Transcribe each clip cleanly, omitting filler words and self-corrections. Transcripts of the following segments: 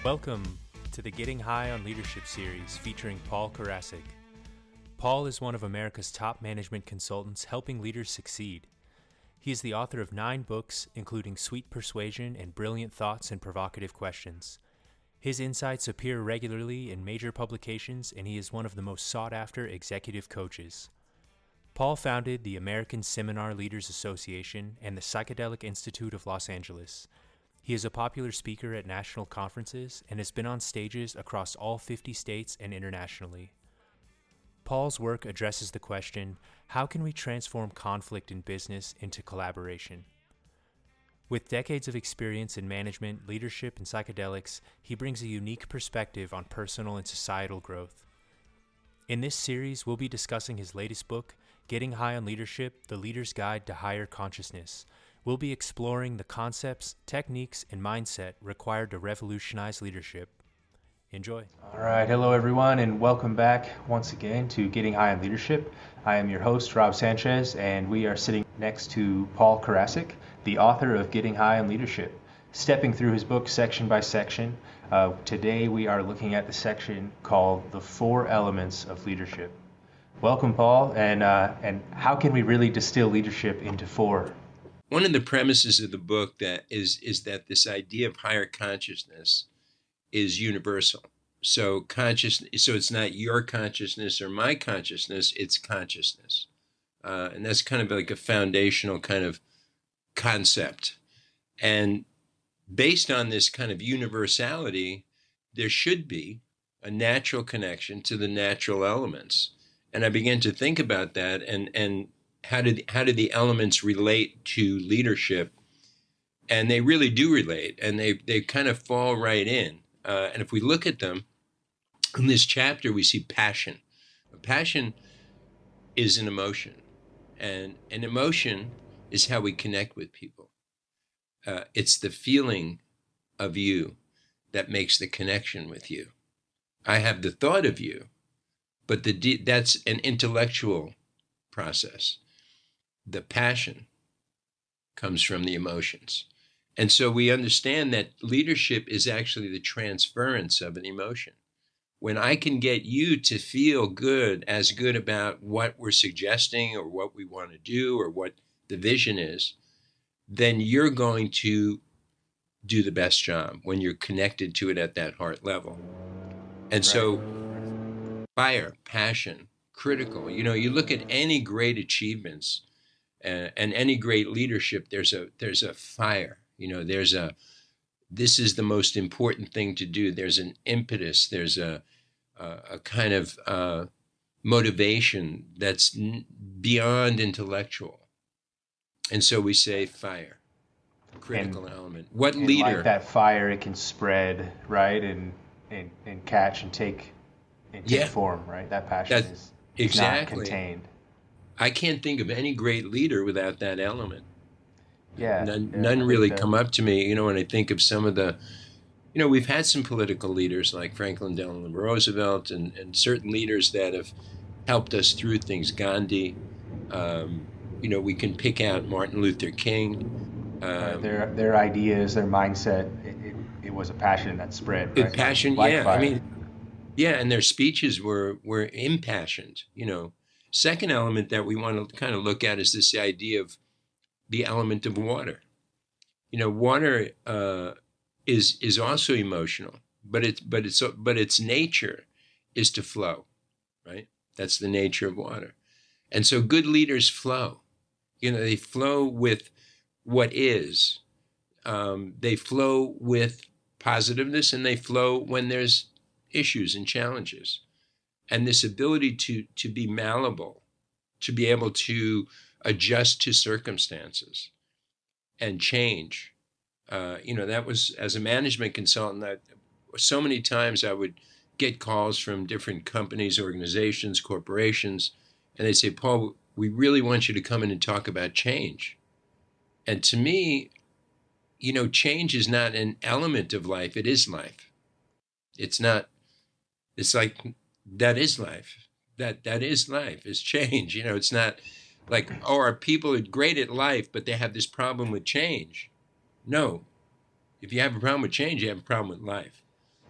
Welcome to the Getting High on Leadership series featuring Paul Karasik. Paul is one of America's top management consultants helping leaders succeed. He is the author of 9 books, including Sweet Persuasion and Brilliant Thoughts and Provocative Questions. His insights appear regularly in major publications, and he is one of the most sought-after executive coaches. Paul founded the American Seminar Leaders Association and the Psychedelic Institute of Los Angeles. He is a popular speaker at national conferences and has been on stages across all 50 states and internationally. Paul's work addresses the question, how can we transform conflict in business into collaboration? With decades of experience in management, leadership, and psychedelics, he brings a unique perspective on personal and societal growth. In this series, we'll be discussing his latest book, Getting High on Leadership, The Leader's Guide to Higher Consciousness. We'll be exploring the concepts, techniques, and mindset required to revolutionize leadership. Enjoy. All right. Hello, everyone, and welcome back once again to Getting High on Leadership. I am your host, Rob Sanchez, and we are sitting next to Paul Karasik, the author of Getting High on Leadership. Stepping through his book section by section, today we are looking at the section called The 4 Elements of Leadership. Welcome, Paul, and how can we really distill leadership into 4? One of the premises of the book that is that this idea of higher consciousness is universal. So it's not your consciousness or my consciousness, it's consciousness. And that's kind of like a foundational kind of concept. And based on this kind of universality, there should be a natural connection to the natural elements. And I began to think about that and how do the elements relate to leadership? And they really do relate, and they kind of fall right in. And if we look at them, in this chapter, we see passion. Passion is an emotion, and an emotion is how we connect with people. It's the feeling of you that makes the connection with you. I have the thought of you, but that's an intellectual process. The passion comes from the emotions. And so we understand that leadership is actually the transference of an emotion. When I can get you to feel good about what we're suggesting or what we want to do or what the vision is, then you're going to do the best job when you're connected to it at that heart level. And so fire, passion, critical. You know, you look at any great achievements and any great leadership, there's a fire. You know, this is the most important thing to do. There's an impetus. There's a kind of motivation that's beyond intellectual. And so we say fire, critical element. What leader? Like that fire, it can spread, right, and catch and take form, right? That passion is exactly not contained. I can't think of any great leader without that element. Yeah. None really come up to me, when I think of some of the, we've had some political leaders like Franklin Delano Roosevelt and certain leaders that have helped us through things. Gandhi, we can pick out Martin Luther King. Their ideas, their mindset, it was a passion that spread. Right? Passion, like yeah. Fire. And their speeches were impassioned. Second element that we want to kind of look at is this idea of the element of water. Water is also emotional, but its nature is to flow, right? That's the nature of water. And so good leaders flow. They flow with what is. They flow with positiveness, and they flow when there's issues and challenges. And this ability to be malleable, to be able to adjust to circumstances and change. That was, as a management consultant, so many times I would get calls from different companies, organizations, corporations, and they'd say, Paul, we really want you to come in and talk about change. And to me, change is not an element of life, it is life. It's like, that is life. That is life, is change. It's not like, our people are great at life, but they have this problem with change. No. If you have a problem with change, you have a problem with life.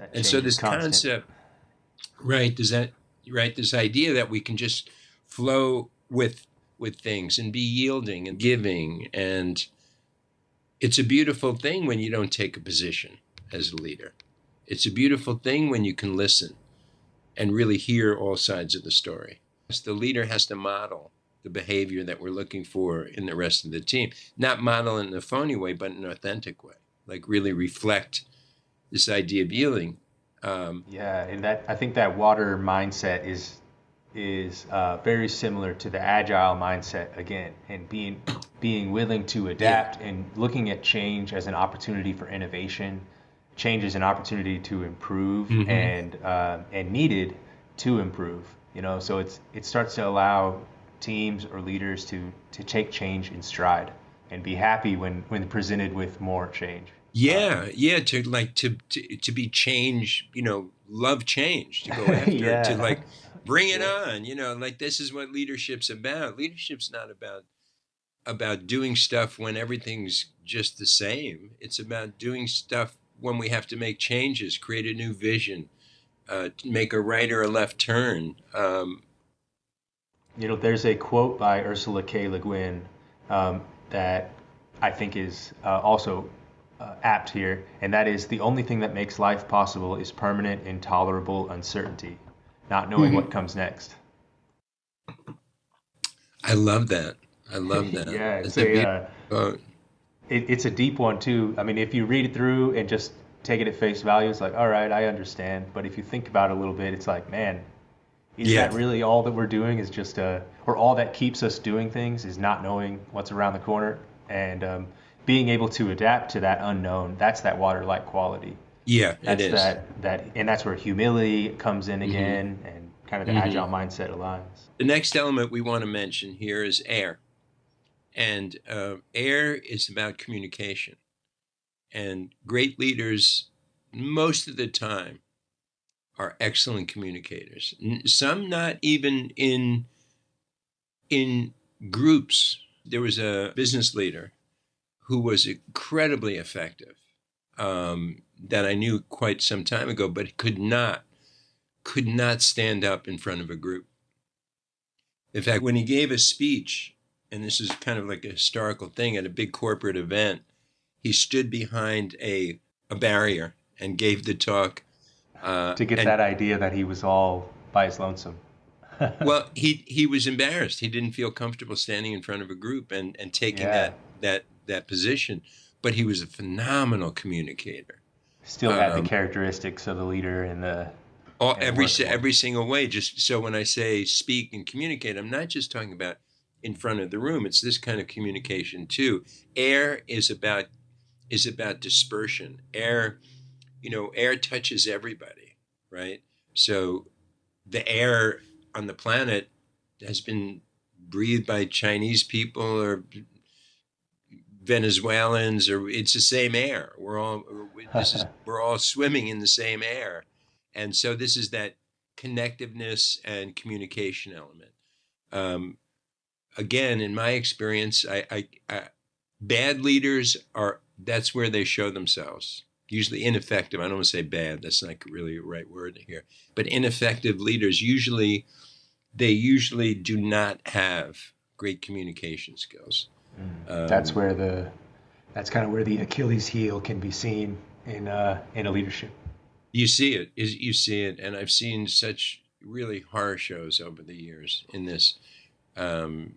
That And so change is this constant. concept, right, this idea that we can just flow with things and be yielding and giving, and it's a beautiful thing when you don't take a position as a leader. It's a beautiful thing when you can listen and really hear all sides of the story. The leader has to model the behavior that we're looking for in the rest of the team, not model in a phony way, but in an authentic way, like really reflect this idea of yielding. Yeah, and that I think that water mindset is very similar to the agile mindset again, and being willing to Yeah. adapt and looking at change as an opportunity for innovation, change is an opportunity to improve Mm-hmm. and needed to improve. So it starts to allow teams or leaders to take change in stride and be happy when presented with more change. Yeah, yeah, to be change, love change, to go after it, to Yeah, like bring it yeah. on, like this is what leadership's about. Leadership's not about doing stuff when everything's just the same. It's about doing stuff when we have to make changes, create a new vision, make a right or a left turn. There's a quote by Ursula K. Le Guin that I think is also apt here, and that is the only thing that makes life possible is permanent, intolerable uncertainty, not knowing what comes next. I love that. I love that. Yeah, It's a beautiful quote. it's a deep one too. I mean, if you read it through and just take it at face value, it's like, all right, I understand. But if you think about it a little bit, it's like, man, is Yeah. that really all that we're doing? Is just or all that keeps us doing things is not knowing what's around the corner and being able to adapt to that unknown. That's that water-like quality. Yeah, it That's is. and that's where humility comes in Mm-hmm. again, and kind of the Mm-hmm. agile mindset aligns. The next element we want to mention here is air. And air is about communication. And great leaders, most of the time, are excellent communicators. Some not even in groups. There was a business leader who was incredibly effective, that I knew quite some time ago, but could not stand up in front of a group. In fact, when he gave a speech, and this is kind of like a historical thing at a big corporate event, he stood behind a barrier and gave the talk. To get And that idea that he was all by his lonesome. well, he was embarrassed. He didn't feel comfortable standing in front of a group and taking Yeah, that position. But he was a phenomenal communicator. still had the Um, characteristics of the leader and the all, and the every workhorse. every single way. Just so when I say speak and communicate, I'm not just talking about in front of the room. It's this kind of communication too. Air is about dispersion. Air touches everybody, right? So the air on the planet has been breathed by Chinese people or Venezuelans, or it's the same air. We're all swimming in the same air, and so this is that connectiveness and communication element. Um, Again, in my experience, bad leaders are that's where they show themselves. Usually ineffective. I don't want to say bad. That's not really a right word here. But ineffective leaders usually do not have great communication skills. That's Um, where that's kind of where the Achilles heel can be seen in a leadership. you see it, and I've seen such really horror shows over the years in this. Um,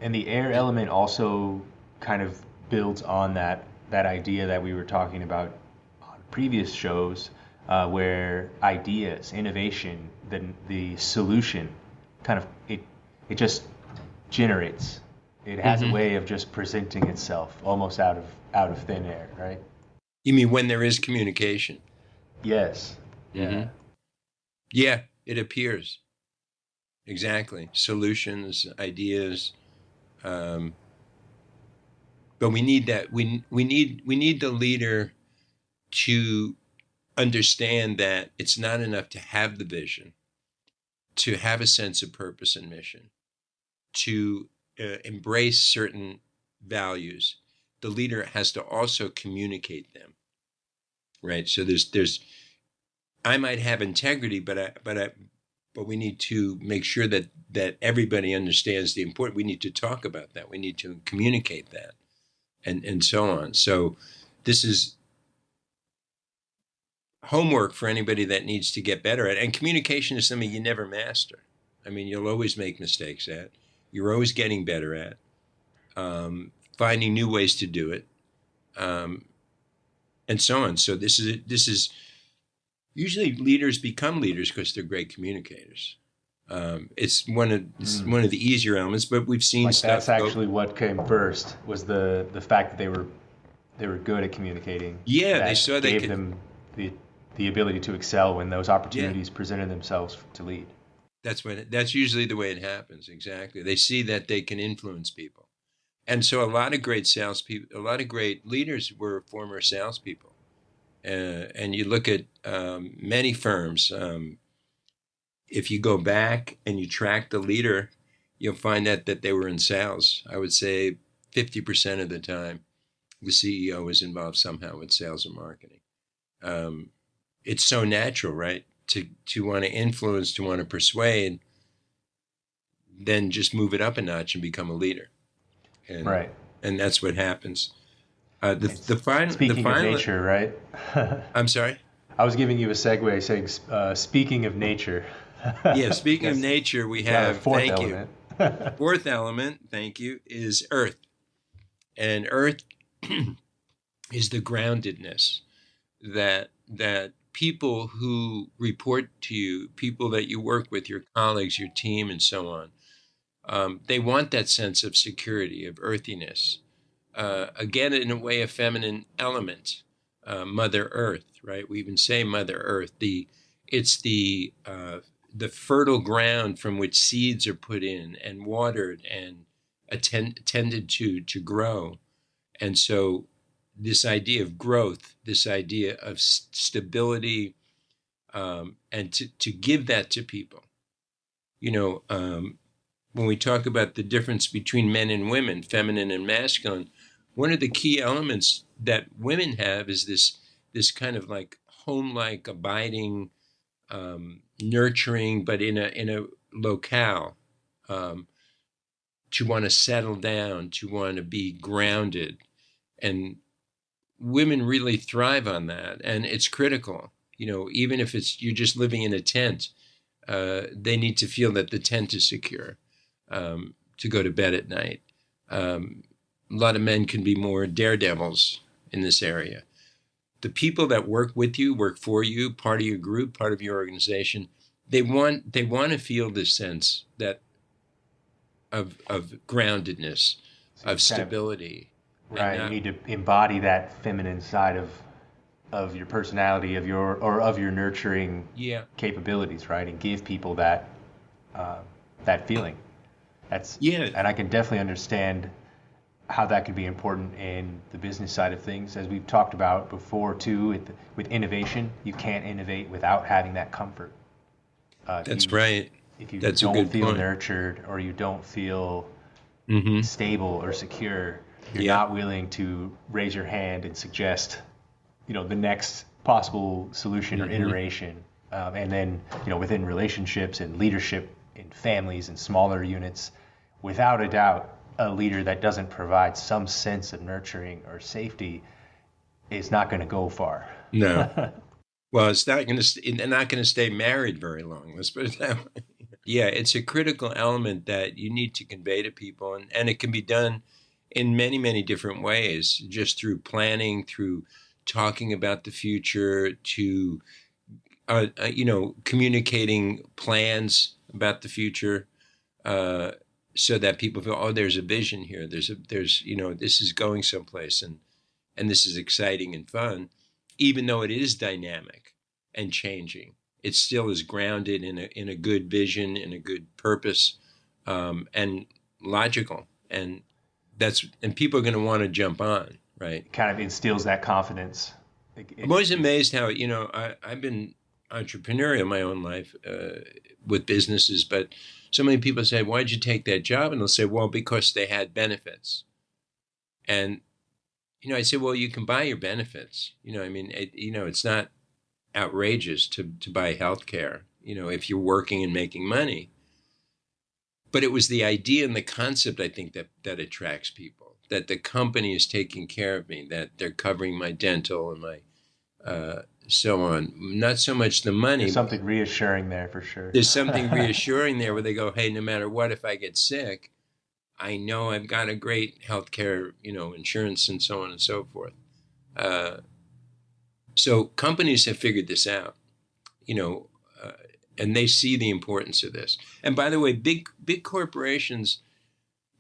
And the air element also kind of builds on that idea that we were talking about on previous shows, where ideas, innovation, the solution, kind of it just generates. It has a mhm. way of just presenting itself almost out of thin air, right? You mean when there is communication? Yes. Hmm. Yeah. Yeah, it appears. Exactly. Solutions, ideas. Um, but we need that. We need the leader to understand that it's not enough to have the vision, to have a sense of purpose and mission, to embrace certain values. The leader has to also communicate them, right? So there's I might have integrity, but we need to make sure that everybody understands the importance. We need to talk about that. We need to communicate that, and so on. So this is homework for anybody that needs to get better at it. And communication is something you never master. I mean, you'll always make mistakes at. You're always getting better at. Finding new ways to do it, and so on. So this is usually leaders become leaders because they're great communicators. It's one of the easier elements, but we've seen like stuff. That's actually what came first was the fact that they were good at communicating. Yeah, they saw they gave could, them the ability to excel when those opportunities presented themselves to lead. That's usually the way it happens. Exactly, they see that they can influence people. And so a lot of great salespeople, a lot of great leaders were former salespeople. And you look at many firms, if you go back and you track the leader, you'll find that they were in sales. I would say 50% of the time, the CEO was involved somehow with sales and marketing. It's so natural, right? To want to influence, to want to persuade, then just move it up a notch and become a leader. Right. And that's what happens. Speaking of nature, right? I'm sorry? I was giving you a segue saying, speaking of nature. Yeah, speaking of nature, we have, fourth element. Fourth element, thank you, is earth. And earth is the groundedness that people who report to you, people that you work with, your colleagues, your team, and so on, they want that sense of security, of earthiness. Again, in a way, a feminine element, Mother Earth, right? We even say Mother Earth. It's the fertile ground from which seeds are put in and watered and tended to grow. And so this idea of growth, this idea of stability, and to give that to people, when we talk about the difference between men and women, feminine and masculine, one of the key elements that women have is this kind of like home-like, abiding, nurturing, but in a locale, to want to settle down, to want to be grounded, and women really thrive on that, and it's critical. Even if you're just living in a tent, they need to feel that the tent is secure. To go to bed at night. A lot of men can be more daredevils in this area. The people that work with you, work for you, part of your group, part of your organization, they want to feel this sense that of groundedness, of stability. Right. You need to embody that feminine side of your personality, of your nurturing capabilities, right? And give people that feeling. And I can definitely understand how that could be important in the business side of things. As we've talked about before too, with innovation, you can't innovate without having that comfort. That's right. If you don't feel nurtured or you don't feel stable or secure, you're not willing to raise your hand and suggest, the next possible solution or iteration. And then, within relationships and leadership in families and smaller units, without a doubt, a leader that doesn't provide some sense of nurturing or safety is not going to go far. No. Well, they're not going to stay married very long. Let's put it that way. Yeah, it's a critical element that you need to convey to people, and it can be done in many, many different ways, just through planning, through talking about the future, to communicating plans about the future, so that people feel, oh, there's a vision here. There's this is going someplace, and this is exciting and fun, even though it is dynamic and changing. It still is grounded in a good vision, in a good purpose, and logical, and people are going to want to jump on, right? It kind of instills that confidence. I'm always amazed how I've been entrepreneurial in my own life with businesses, but so many people say, why'd you take that job? And they'll say, well, because they had benefits. And, I say, well, you can buy your benefits. It's not outrageous to buy health care, if you're working and making money. But it was the idea and the concept, I think, that attracts people, that the company is taking care of me, that they're covering my dental and my so on. Not so much the money. There's something reassuring there for sure. There's something reassuring there where they go, hey, no matter what, if I get sick, I know I've got a great healthcare, insurance and so on and so forth. So companies have figured this out, and they see the importance of this. And by the way, big corporations,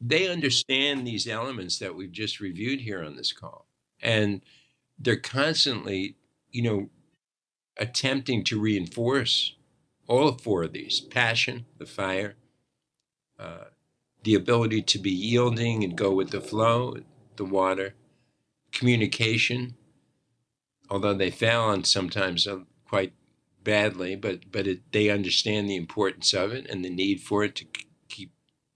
they understand these elements that we've just reviewed here on this call. And they're constantly, attempting to reinforce all four of these: passion, the fire, the ability to be yielding and go with the flow, the water, communication, although they fail on sometimes quite badly, but they understand the importance of it and the need for it to keep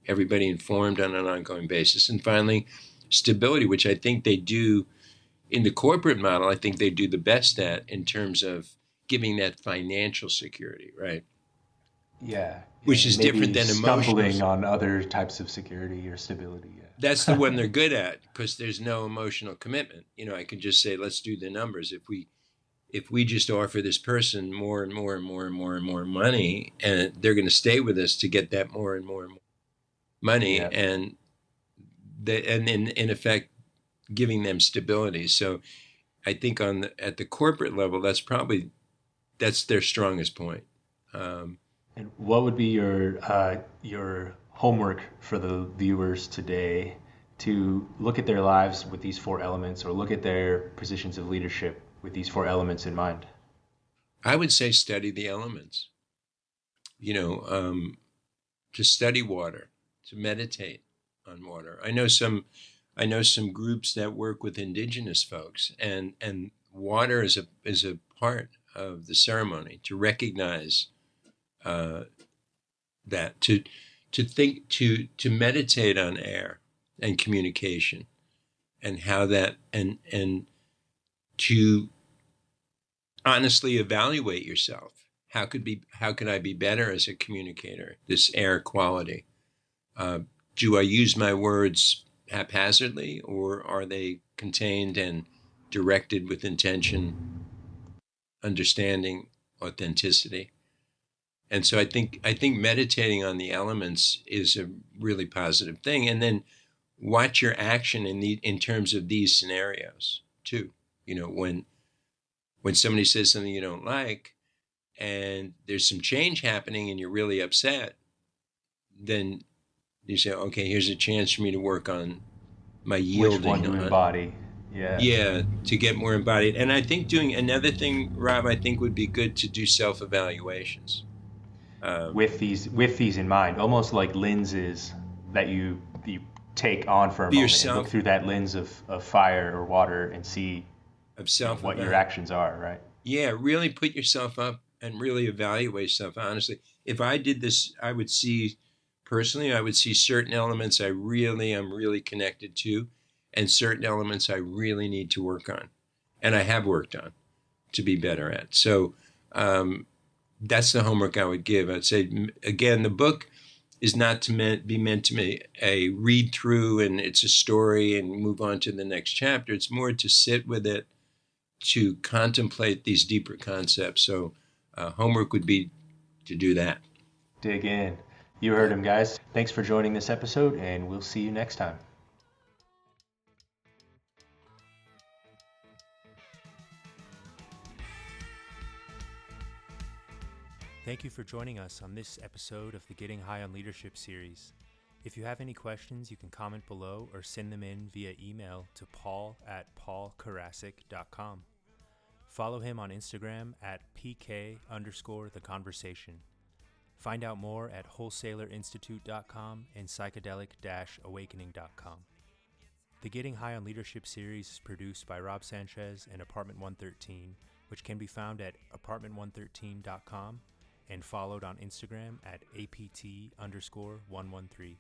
everybody informed on an ongoing basis. And finally, stability, which I think they do in the corporate model. I think they do the best at in terms of giving that financial security, right? Yeah. Which is different than emotional. Stumbling on other types of security or stability. Yeah. That's the one they're good at, because there's no emotional commitment. I can just say, let's do the numbers. If we just offer this person more and more and more and more and more money, and they're going to stay with us to get that more and more and more money, yeah. and in effect giving them stability. So I think at the corporate level, that's their strongest point. And what would be your homework for the viewers today to look at their lives with these four elements, or look at their positions of leadership with these four elements in mind? I would say study the elements. To study water, to meditate on water. I know some groups that work with indigenous folks, and water is a part of the ceremony, to recognize that, to think, to meditate on air and communication, and how that, and to honestly evaluate yourself. How could I be better as a communicator? This air quality. Do I use my words haphazardly, or are they contained and directed with intention, understanding, authenticity? And so I think meditating on the elements is a really positive thing. And then watch your action in terms of these scenarios too. When somebody says something you don't like, and there's some change happening and you're really upset, then you say, okay, here's a chance for me to work on my yielding. Which one to embody. Yeah, to get more embodied. And I think doing another thing, Rob, I think would be good to do self-evaluations. With these in mind, almost like lenses that you take on for a moment and look through that lens of fire or water and see what your actions are, right? Yeah, really put yourself up and really evaluate yourself honestly. If I did this, I would see certain elements am really connected to, and certain elements I really need to work on, and I have worked on to be better at. So that's the homework I would give. I'd say, again, the book is not be meant to be a read through and it's a story and move on to the next chapter. It's more to sit with it, to contemplate these deeper concepts. So homework would be to do that. Dig in. You heard him, guys. Thanks for joining this episode, and we'll see you next time. Thank you for joining us on this episode of the Getting High on Leadership series. If you have any questions, you can comment below or send them in via email to paul@paulkarasik.com. Follow him on Instagram at PK_theconversation. Find out more at wholesalerinstitute.com and psychedelic-awakening.com. The Getting High on Leadership series is produced by Rob Sanchez and Apartment 113, which can be found at apartment113.com and followed on Instagram at APT_113.